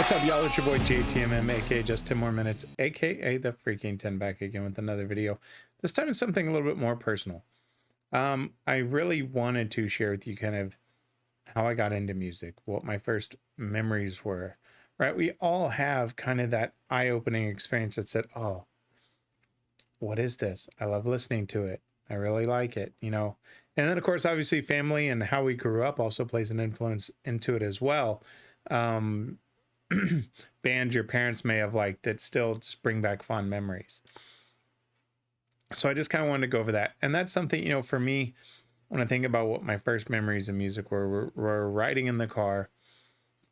What's up, y'all? It's your boy JTMM, aka Just 10 More Minutes, aka the freaking 10, back again with another video. This time it's something a little bit more personal. I really wanted to share with you kind of how I got into music, what my first memories were, right? We all have kind of that eye-opening experience that said, oh, what is this? I love listening to it. I really like it, you know? And then, of course, obviously family and how we grew up also plays an influence into it as well. Bands your parents may have liked that still just bring back fond memories. So I just kind of wanted to go over that. And that's something, you know, for me, when I think about what my first memories of music were riding in the car,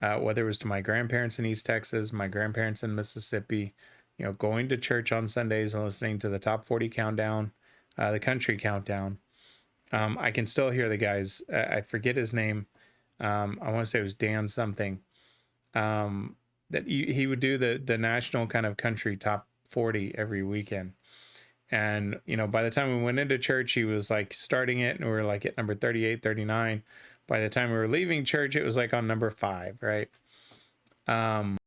whether it was to my grandparents in East Texas, my grandparents in Mississippi, you know, going to church on Sundays and listening to the top 40 countdown, the country countdown. I can still hear the guys. I forget his name. I want to say it was Dan something. That he would do the national kind of country top 40 every weekend. And, you know, by the time we went into church, he was like starting it and we were like at number 38, 39. By the time we were leaving church, it was like on number 5, right? And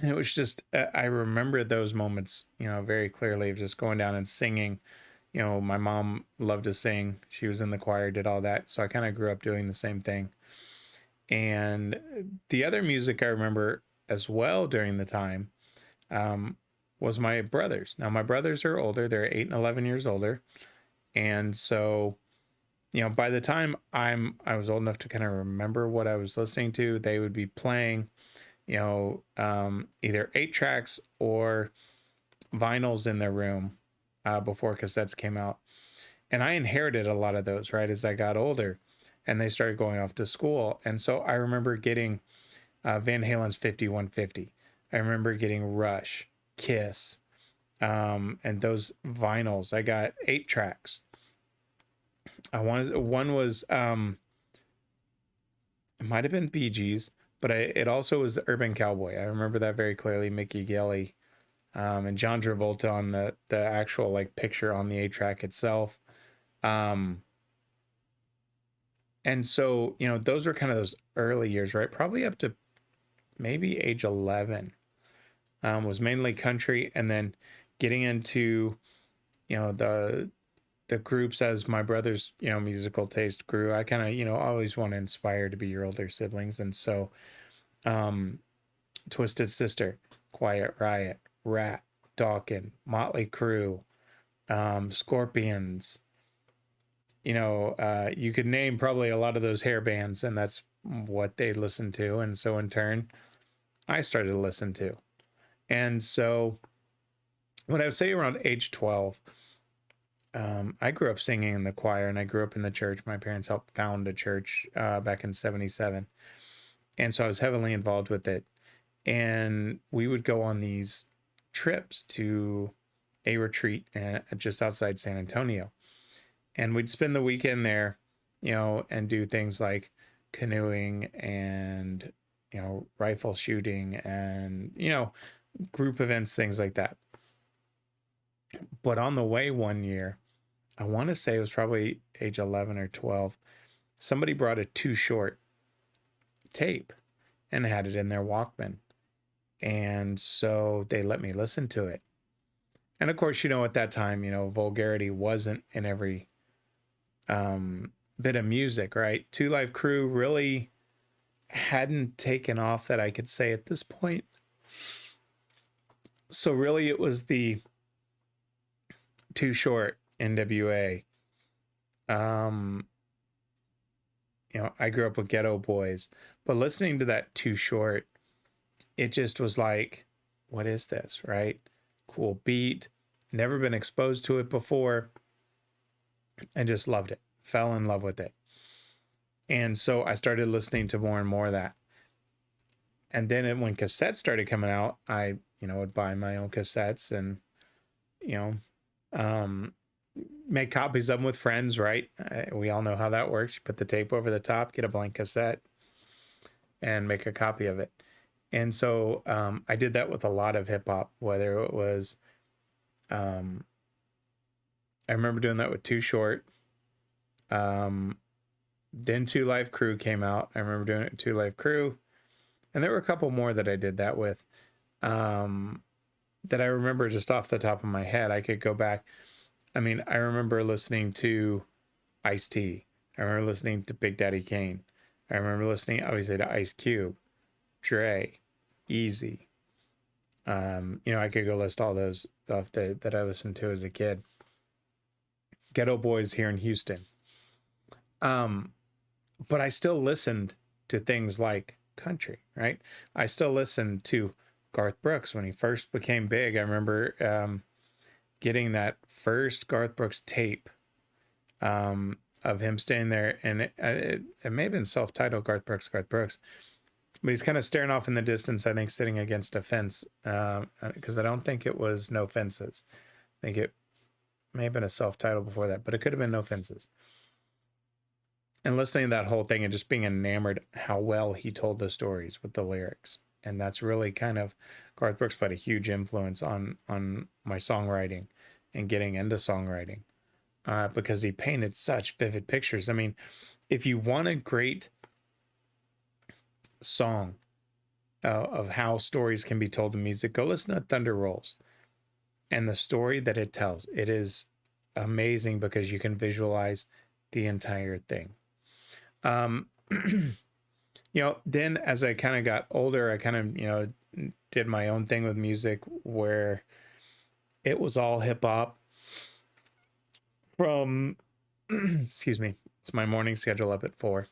it was just, I remember those moments, you know, very clearly of just going down and singing. You know, my mom loved to sing. She was in the choir, did all that. So I kind of grew up doing the same thing. And the other music I remember as well during the time was my brothers. Now, my brothers are older. They're 8 and 11 years older. And so, you know, by the time I was old enough to kind of remember what I was listening to, they would be playing, you know, either 8 tracks or vinyls in their room before cassettes came out. And I inherited a lot of those, right, as I got older. And they started going off to school. And so I remember getting Van Halen's 5150. I remember getting Rush, Kiss, and those vinyls. I got 8 tracks. One was, it might have been Bee Gees, but it also was the Urban Cowboy. I remember that very clearly. Mickey Gilley and John Travolta on the actual like picture on the 8 track itself. And so, you know, those were kind of those early years, right? Probably up to maybe age 11 was mainly country. And then getting into, you know, the groups as my brother's, you know, musical taste grew. I kind of, you know, always want to inspire to be your older siblings. And so Twisted Sister, Quiet Riot, Rat, Dawkins, Motley Crue, Scorpions. You know, you could name probably a lot of those hair bands, and that's what they listened to. And so in turn, I started to listen to. And so when I would say around age 12, I grew up singing in the choir and I grew up in the church. My parents helped found a church back in 77. And so I was heavily involved with it. And we would go on these trips to a retreat just outside San Antonio. And we'd spend the weekend there, you know, and do things like canoeing and, you know, rifle shooting and, you know, group events, things like that. But on the way one year, I want to say it was probably age 11 or 12, somebody brought a Too Short tape and had it in their Walkman. And so they let me listen to it. And of course, you know, at that time, you know, vulgarity wasn't in every bit of music, right? Two Live Crew really hadn't taken off that I could say at this point. So really it was the Too Short, NWA. You know, I grew up with Ghetto Boys, but listening to that Too Short, it just was like, what is this, right? Cool beat, never been exposed to it before, and just loved it. Fell in love with it. And so I started listening to more and more of that. And then when cassettes started coming out, I, you know, would buy my own cassettes and, you know, make copies of them with friends, right? We all know how that works. You put the tape over the top, get a blank cassette, and make a copy of it. And so I did that with a lot of hip hop, whether it was, I remember doing that with Too Short. Then Two Live Crew came out. I remember doing it with Two Live Crew. And there were a couple more that I did that with, um, that I remember just off the top of my head. I could go back. I mean, I remember listening to Ice-T. I remember listening to Big Daddy Kane. I remember listening, obviously, to Ice Cube, Dre, Easy. I could go list all those stuff that I listened to as a kid. Ghetto Boys here in Houston. Um, but I still listened to things like country, right? I still listened to Garth Brooks when he first became big. I remember getting that first Garth Brooks tape, of him standing there, and it may have been self-titled Garth Brooks, but he's kind of staring off in the distance, I think, sitting against a fence, because I don't think it was No Fences. I think it may have been a self-title before that, but it could have been No Fences. And listening to that whole thing and just being enamored how well he told the stories with the lyrics. And that's really kind of, Garth Brooks played a huge influence on my songwriting and getting into songwriting, because he painted such vivid pictures. I mean, if you want a great song of how stories can be told in music, go listen to Thunder Rolls and the story that it tells. It is amazing because you can visualize the entire thing. Then as I kind of got older, I kind of, did my own thing with music where it was all hip hop from, excuse me, it's my morning schedule up at 4.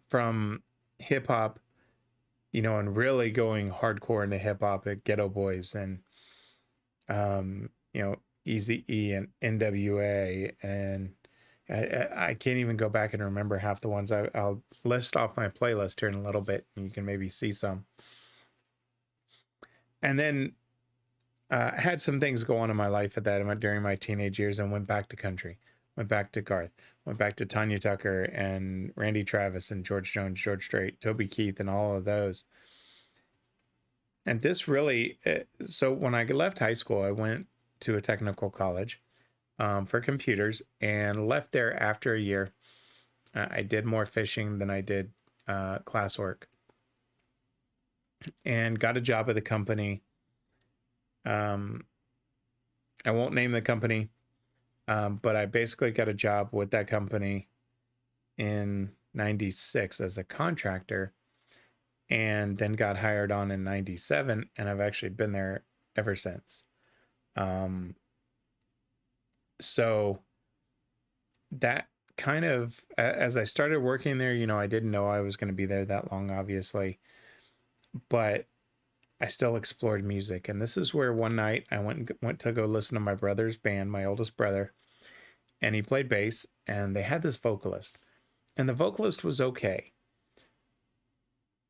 From hip hop, and really going hardcore into hip hop at Ghetto Boys and, Eazy-E and NWA, and I can't even go back and remember half the ones. I'll list off my playlist here in a little bit, and you can maybe see some. And then I had some things go on in my life at that during my teenage years, and went back to country, went back to Garth, went back to Tanya Tucker and Randy Travis and George Jones, George Strait, Toby Keith, and all of those. And this really, so when I left high school, I went to a technical college, for computers, and left there after a year. I did more fishing than I did classwork, and got a job at the company. I won't name the company, but I basically got a job with that company in 96 as a contractor, and then got hired on in 97, and I've actually been there ever since. So that kind of, as I started working there, I didn't know I was going to be there that long, obviously, but I still explored music. And this is where one night I went to go listen to my brother's band, my oldest brother, and he played bass, and they had this vocalist, and the vocalist was okay,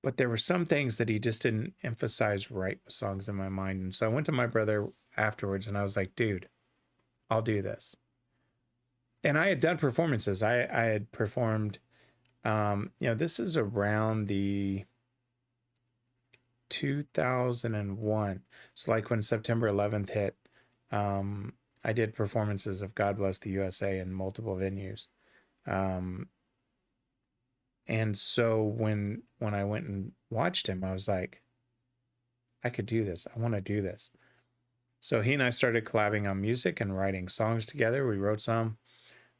but there were some things that he just didn't emphasize right with songs in my mind. And so I went to my brother afterwards, and I was like, dude, I'll do this. And I had done performances. I had performed, this is around the 2001. So like when September 11th hit, I did performances of God Bless the USA in multiple venues. And so when I went and watched him, I was like, I could do this. I want to do this. So he and I started collabing on music and writing songs together. We wrote some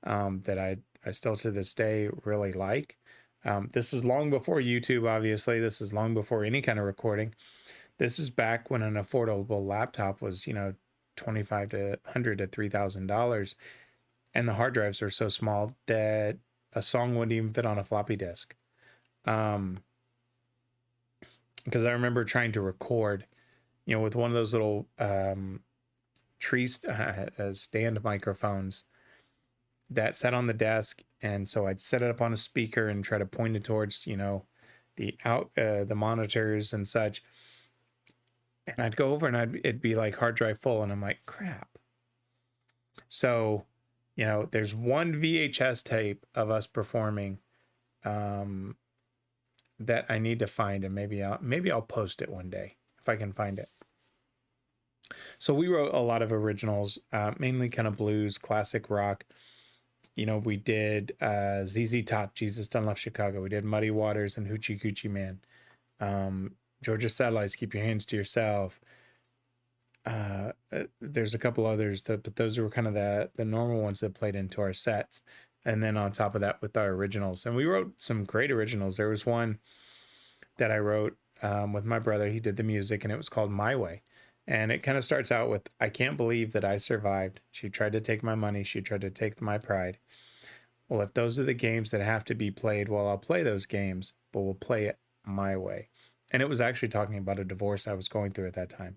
that I still to this day really like. This is long before YouTube, obviously. This is long before any kind of recording. This is back when an affordable laptop was, $2,500 to $100 to $3,000, and the hard drives were so small that a song wouldn't even fit on a floppy disk. Because I remember trying to record, with one of those little tree stand microphones that sat on the desk, and so I'd set it up on a speaker and try to point it towards, the monitors and such. And I'd go over, and it'd be like hard drive full, and I'm like, crap. So, there's one VHS tape of us performing that I need to find, and maybe I'll post it one day if I can find it. So we wrote a lot of originals, mainly kind of blues, classic rock. We did ZZ Top, Jesus Done Left Chicago. We did Muddy Waters and Hoochie Coochie Man. Georgia Satellites, Keep Your Hands to Yourself. There's a couple others, but those were kind of the normal ones that played into our sets. And then on top of that, with our originals. And we wrote some great originals. There was one that I wrote with my brother. He did the music, and it was called My Way. And it kind of starts out with, I can't believe that I survived. She tried to take my money. She tried to take my pride. Well, if those are the games that have to be played, well, I'll play those games, but we'll play it my way. And it was actually talking about a divorce I was going through at that time.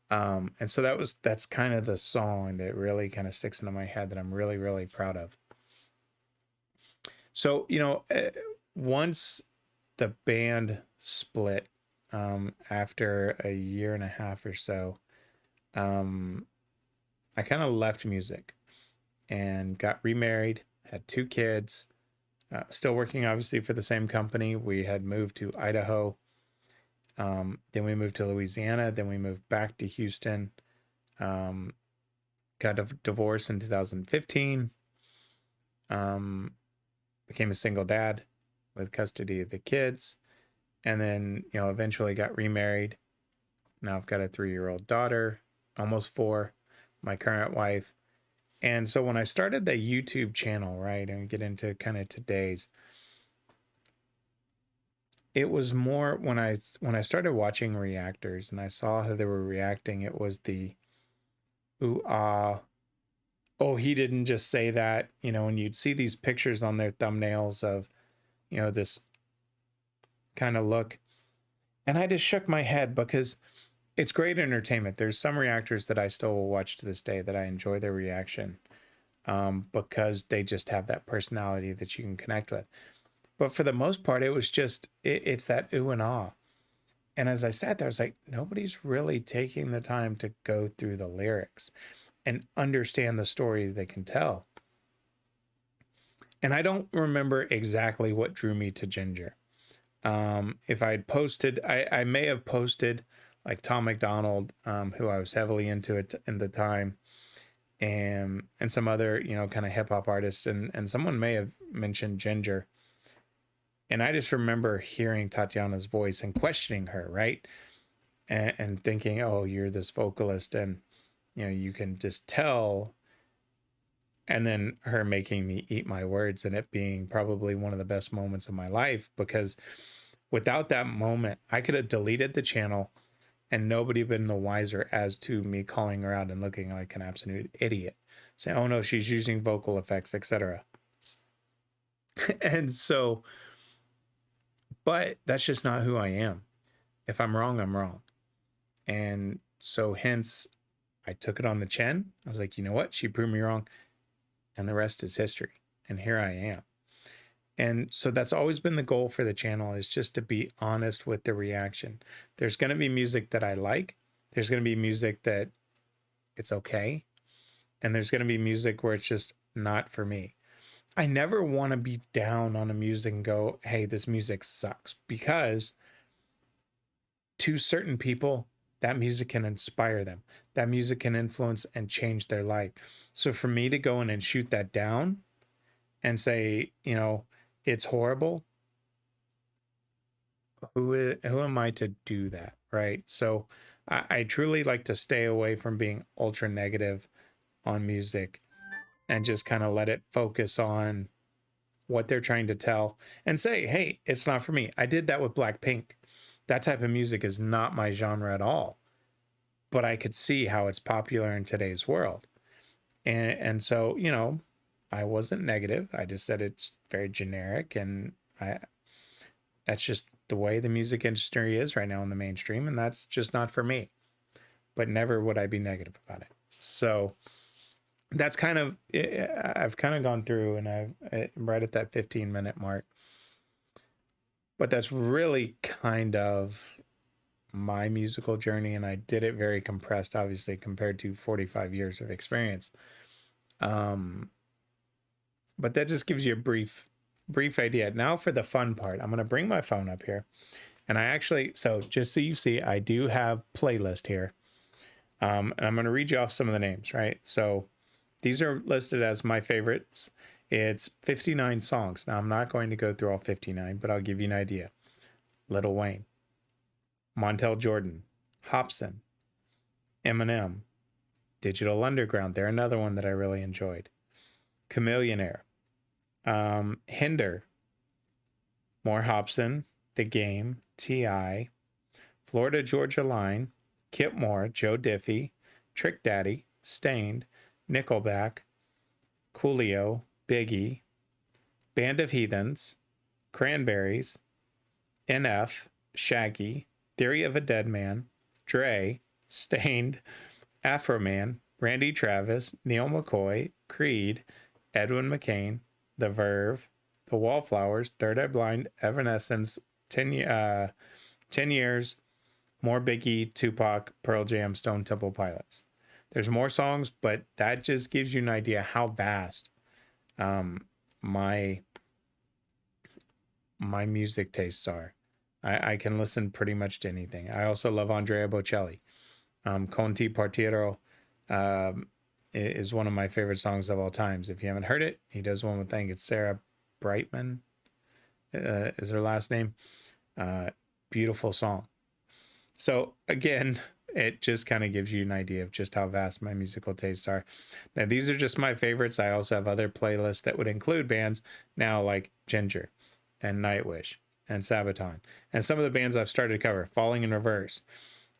And so that's kind of the song that really kind of sticks into my head that I'm really, really proud of. So, once the band split, after a year and a half or so, I kind of left music and got remarried, had 2 kids, still working obviously for the same company. We had moved to Idaho. Then we moved to Louisiana. Then we moved back to Houston. Got a divorce in 2015. Became a single dad with custody of the kids. And then, eventually got remarried. Now I've got a 3-year-old daughter, almost 4, my current wife. And so when I started the YouTube channel, right, and get into kind of today's, it was more when I started watching reactors and I saw how they were reacting, it was the ooh ah, oh, he didn't just say that, and you'd see these pictures on their thumbnails of, this kind of look. And I just shook my head because it's great entertainment. There's some reactors that I still will watch to this day that I enjoy their reaction, because they just have that personality that you can connect with. But for the most part, it was just, it's that ooh and ah. And as I sat there, I was like, nobody's really taking the time to go through the lyrics and understand the stories they can tell. And I don't remember exactly what drew me to Ginger. If I'd posted, I may have posted like Tom McDonald, who I was heavily into it in the time, and some other, kind of hip hop artists, and someone may have mentioned Ginger. And I just remember hearing Tatiana's voice and questioning her, right? And thinking, oh, you're this vocalist, and you can just tell. And then her making me eat my words, and it being probably one of the best moments of my life, because without that moment, I could have deleted the channel and nobody been the wiser as to me calling her out and looking like an absolute idiot, saying, oh no, she's using vocal effects, etc. And so, but that's just not who I am. If I'm wrong, I'm wrong. And so hence I took it on the chin. I was like, you know what? She proved me wrong. And the rest is history. And here I am. And so that's always been the goal for the channel, is just to be honest with the reaction. There's going to be music that I like. There's going to be music that it's okay. And there's going to be music where it's just not for me. I never want to be down on a music and go, hey, this music sucks. Because to certain people, that music can inspire them. That music can influence and change their life. So for me to go in and shoot that down and say, it's horrible, who am I to do that, right? So I truly like to stay away from being ultra negative on music and just kind of let it focus on what they're trying to tell and say, hey, it's not for me. I did that with Blackpink. That type of music is not my genre at all, but I could see how it's popular in today's world. And so, I wasn't negative. I just said it's very generic, and that's just the way the music industry is right now in the mainstream, and that's just not for me. But never would I be negative about it. So that's kind of, I've kind of gone through, and I'm right at that 15-minute mark. But that's really kind of my musical journey, and I did it very compressed, obviously, compared to 45 years of experience. But that just gives you a brief idea. Now for the fun part, I'm going to bring my phone up here, and so just so you see, I do have playlist here, and I'm going to read you off some of the names, right? So These are listed as my favorites. It's 59 songs. Now, I'm not going to go through all 59, but I'll give you an idea. Lil Wayne, Montel Jordan, Hobson, Eminem, Digital Underground. They're another one that I really enjoyed. Chameleonaire, Hinder, more Hobson, The Game, T.I., Florida Georgia Line, Kip Moore, Joe Diffie, Trick Daddy, Stained, Nickelback, Coolio, Biggie, Band of Heathens, Cranberries, NF, Shaggy, Theory of a Dead Man, Dre, Stained, Afroman, Randy Travis, Neil McCoy, Creed, Edwin McCain, The Verve, The Wallflowers, Third Eye Blind, Evanescence, 10 Years, more Biggie, Tupac, Pearl Jam, Stone Temple Pilots. There's more songs, but that just gives you an idea how vast my music tastes are. I can listen pretty much to anything. I also love Andrea Bocelli. Conti Partiero is one of my favorite songs of all times. If you haven't heard it, he does one with, I think it's Sarah Brightman is her last name. Beautiful song. So again, it just kind of gives you an idea of just how vast my musical tastes are. Now, these are just my favorites. I also have other playlists that would include bands now like Ginger and Nightwish and Sabaton and some of the bands I've started to cover, Falling in Reverse.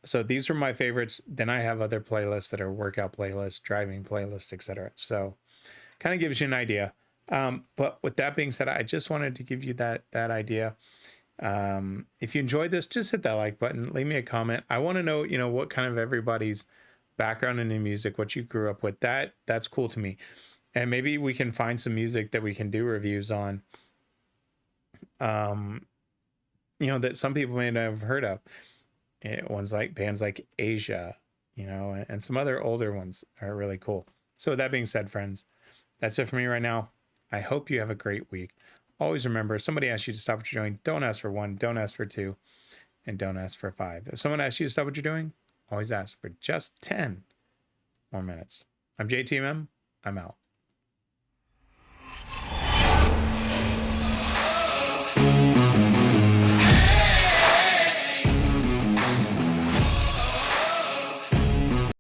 So these are my favorites. Then I have other playlists that are workout playlists, driving playlists, etc. So kind of gives you an idea. But with that being said, I just wanted to give you that idea. If you enjoyed this, just hit that like button, leave me a comment. I want to know, what kind of everybody's background in the music, what you grew up with. That's cool to me. And maybe we can find some music that we can do reviews on, that some people may not have heard of. Ones like bands like Asia, and some other older ones are really cool. So with that being said, friends, that's it for me right now. I hope you have a great week. Always remember, if somebody asks you to stop what you're doing, don't ask for 1, don't ask for 2, and don't ask for 5. If someone asks you to stop what you're doing, always ask for just 10 more minutes. I'm JTMM. I'm out.